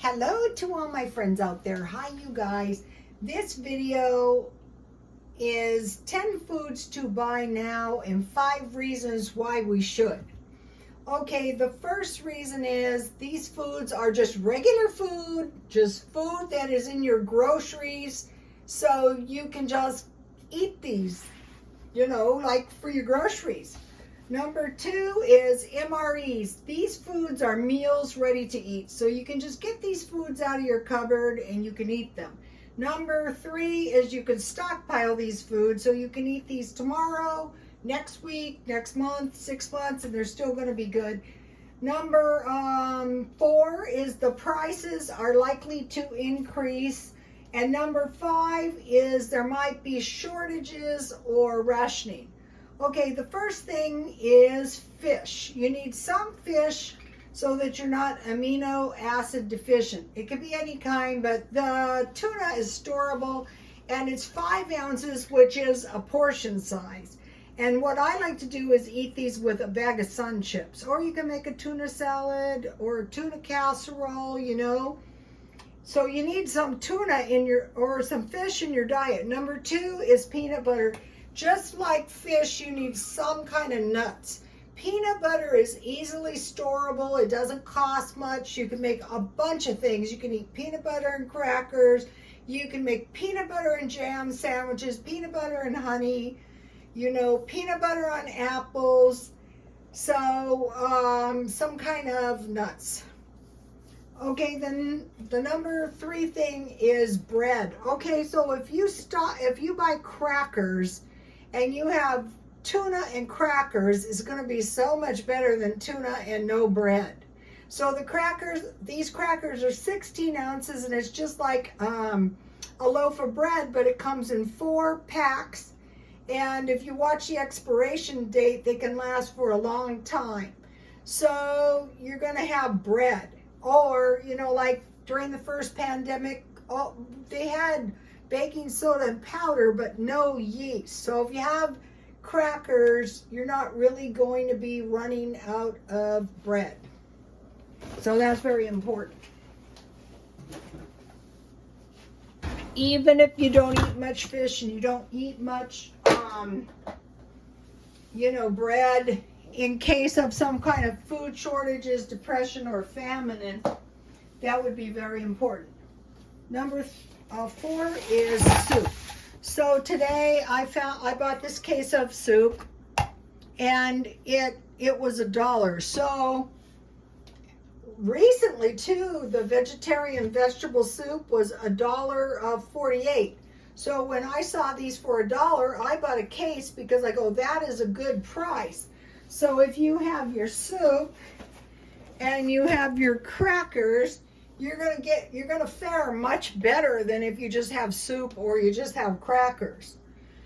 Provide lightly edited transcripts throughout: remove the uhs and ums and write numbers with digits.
Hello to all my friends out there. Hi, you guys. This video is 10 foods to buy now and 5 reasons why we should. Okay, the first reason is these foods are just regular food, just food that is in your groceries, so you can just eat these, like for your groceries. Number 2 is MREs. These foods are meals ready to eat. So you can just get these foods out of your cupboard and you can eat them. Number 3 is you can stockpile these foods so you can eat these tomorrow, next week, next month, 6 months, and they're still going to be good. Number 4 is the prices are likely to increase. And number 5 is there might be shortages or rationing. Okay, the first thing is fish. You need some fish so that you're not amino acid deficient. It could be any kind, but the tuna is storable and it's 5 ounces, which is a portion size. And what I like to do is eat these with a bag of Sun Chips, or you can make a tuna salad or a tuna casserole, So you need some tuna or some fish in your diet. Number 2 is peanut butter. Just like fish, you need some kind of nuts. Peanut butter is easily storable. It doesn't cost much. You can make a bunch of things. You can eat peanut butter and crackers. You can make peanut butter and jam sandwiches, peanut butter and honey, peanut butter on apples. So some kind of nuts. Okay, then the number 3 thing is bread. Okay, so if you buy crackers and you have tuna and crackers, it's going to be so much better than tuna and no bread. So these crackers are 16 ounces and it's just like a loaf of bread, but it comes in 4 packs. And if you watch the expiration date, they can last for a long time. So you're going to have bread. Or, like during the first pandemic, they had baking soda and powder, but no yeast. So if you have crackers, you're not really going to be running out of bread. So that's very important. Even if you don't eat much fish and you don't eat much, bread, in case of some kind of food shortages, depression, or famine, and that would be very important. Number 4 is soup. So today I bought this case of soup, and it was $1. So recently too, the vegetarian vegetable soup was $1.48. So when I saw these for $1, I bought a case because I go, that is a good price. So if you have your soup and you have your crackers, you're gonna fare much better than if you just have soup or you just have crackers.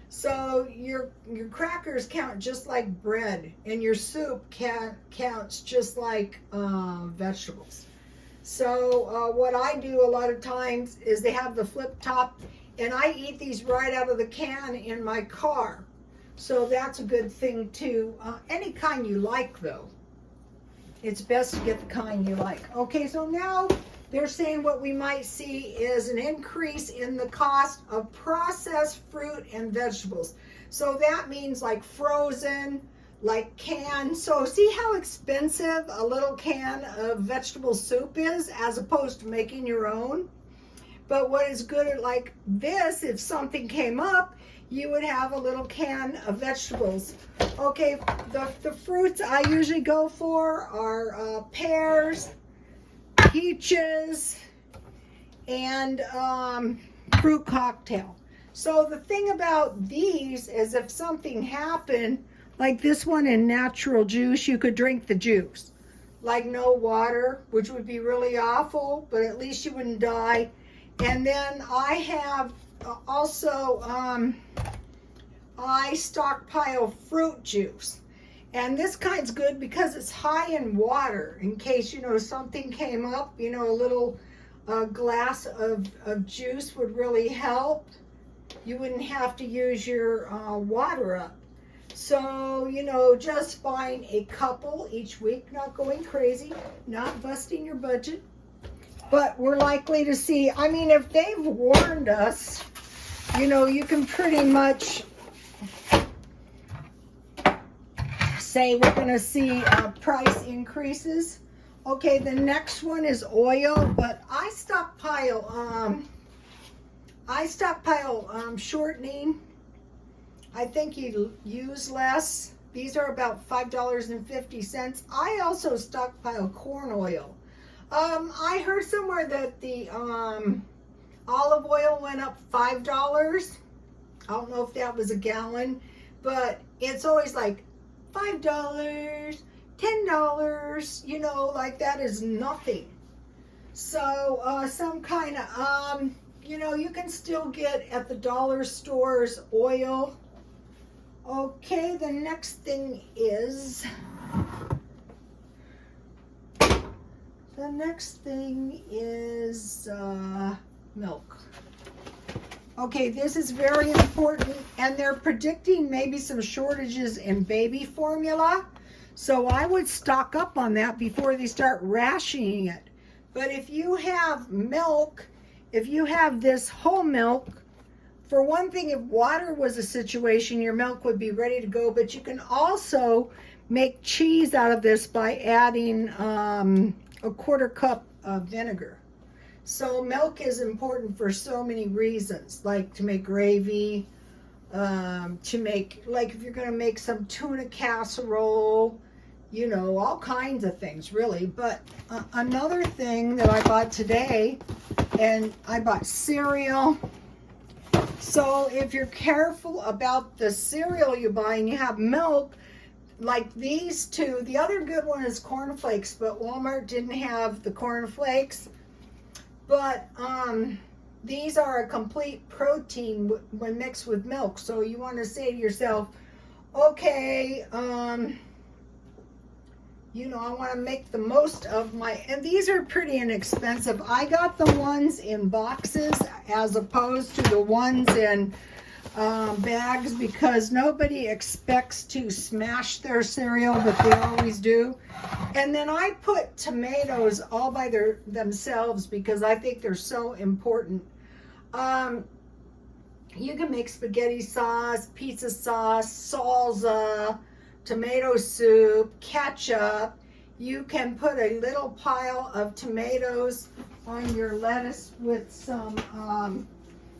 So your crackers count just like bread, and your soup counts just like vegetables. So what I do a lot of times is they have the flip top, and I eat these right out of the can in my car. So that's a good thing too. Any kind you like though. It's best to get the kind you like. Okay, so now they're saying what we might see is an increase in the cost of processed fruit and vegetables. So that means like frozen, like canned. So see how expensive a little can of vegetable soup is as opposed to making your own? But what is good at like this, if something came up, you would have a little can of vegetables. Okay, the fruits I usually go for are pears, peaches, and fruit cocktail. So the thing about these is if something happened, like this one in natural juice, you could drink the juice. Like no water, which would be really awful, but at least you wouldn't die. And then I have also, I stockpile fruit juice. And this kind's good because it's high in water. In case, something came up, a little glass of juice would really help. You wouldn't have to use your water up. So, just buying a couple each week, not going crazy, not busting your budget. but we're likely to see, I mean, if they've warned us, you know, you can pretty much say we're going to see price increases. Okay, the next one is oil, but I stockpile shortening. I think you use less. These are about $5.50. I also stockpile corn oil. I heard somewhere that the olive oil went up $5. I don't know if that was a gallon, but it's always like $5, $10, you know, like that is nothing. So some kind of, you know, you can still get at the dollar stores oil. Okay, the next thing is, milk. Okay, this is very important, and they're predicting maybe some shortages in baby formula. So I would stock up on that before they start rationing it. But if you have milk, if you have this whole milk, for one thing, if water was a situation, your milk would be ready to go. But you can also make cheese out of this by adding a quarter cup of vinegar. So milk is important for so many reasons, like to make gravy, to make, like if you're going to make some tuna casserole, you know, all kinds of things really. But another thing that I bought today, and I bought cereal. So if you're careful about the cereal you buy and you have milk, like these two, the other good one is cornflakes, but Walmart didn't have the cornflakes. But these are a complete protein when mixed with milk. So you want to say to yourself, okay, you know, I want to make the most of my, and these are pretty inexpensive. I got the ones in boxes as opposed to the ones in bags because nobody expects to smash their cereal, but they always do. And then I put tomatoes all by themselves because I think they're so important. You can make spaghetti sauce, pizza sauce, salsa, tomato soup, ketchup. You can put a little pile of tomatoes on your lettuce with some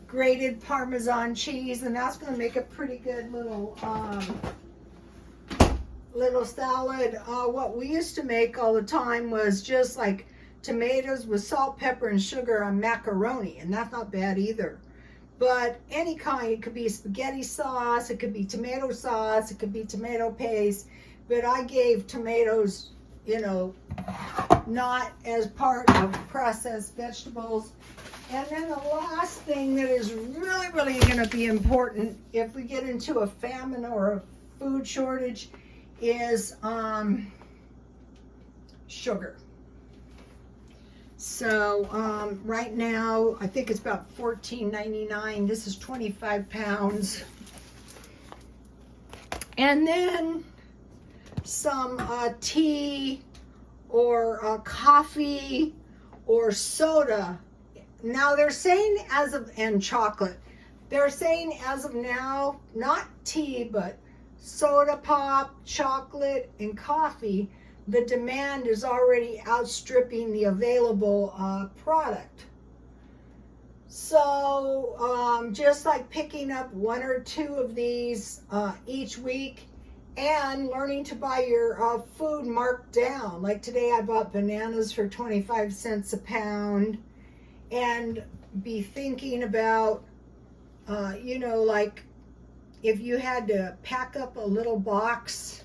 grated Parmesan cheese, and that's going to make a pretty good little salad. What we used to make all the time was just like tomatoes with salt, pepper, and sugar on macaroni, and that's not bad either. But any kind, it could be spaghetti sauce, it could be tomato sauce, it could be tomato paste, but I gave tomatoes, you know, not as part of processed vegetables. And then the last thing that is really, really going to be important if we get into a famine or a food shortage is sugar. So right now, I think it's about $14.99. This is 25 pounds. And then some tea or coffee or soda. Now they're saying and chocolate. They're saying as of now, not tea, but soda pop, chocolate, and coffee, the demand is already outstripping the available product. So just like picking up one or two of these each week and learning to buy your food marked down. Like today I bought bananas for 25 cents a pound, and be thinking about, you know, like if you had to pack up a little box,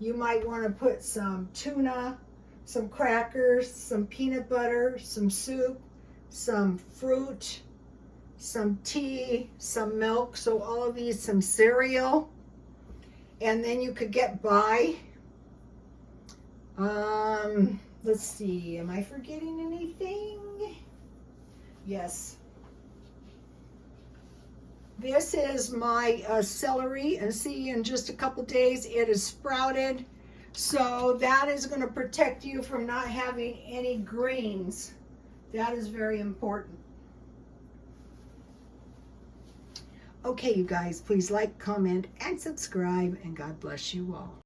you might want to put some tuna, some crackers, some peanut butter, some soup, some fruit, some tea, some milk. So all of these, some cereal, and then you could get by. Let's see, am I forgetting anything? Yes. This is my celery, and see, in just a couple days it is sprouted. So that is going to protect you from not having any greens. That is very important. Okay, you guys, please like, comment, and subscribe, and God bless you all.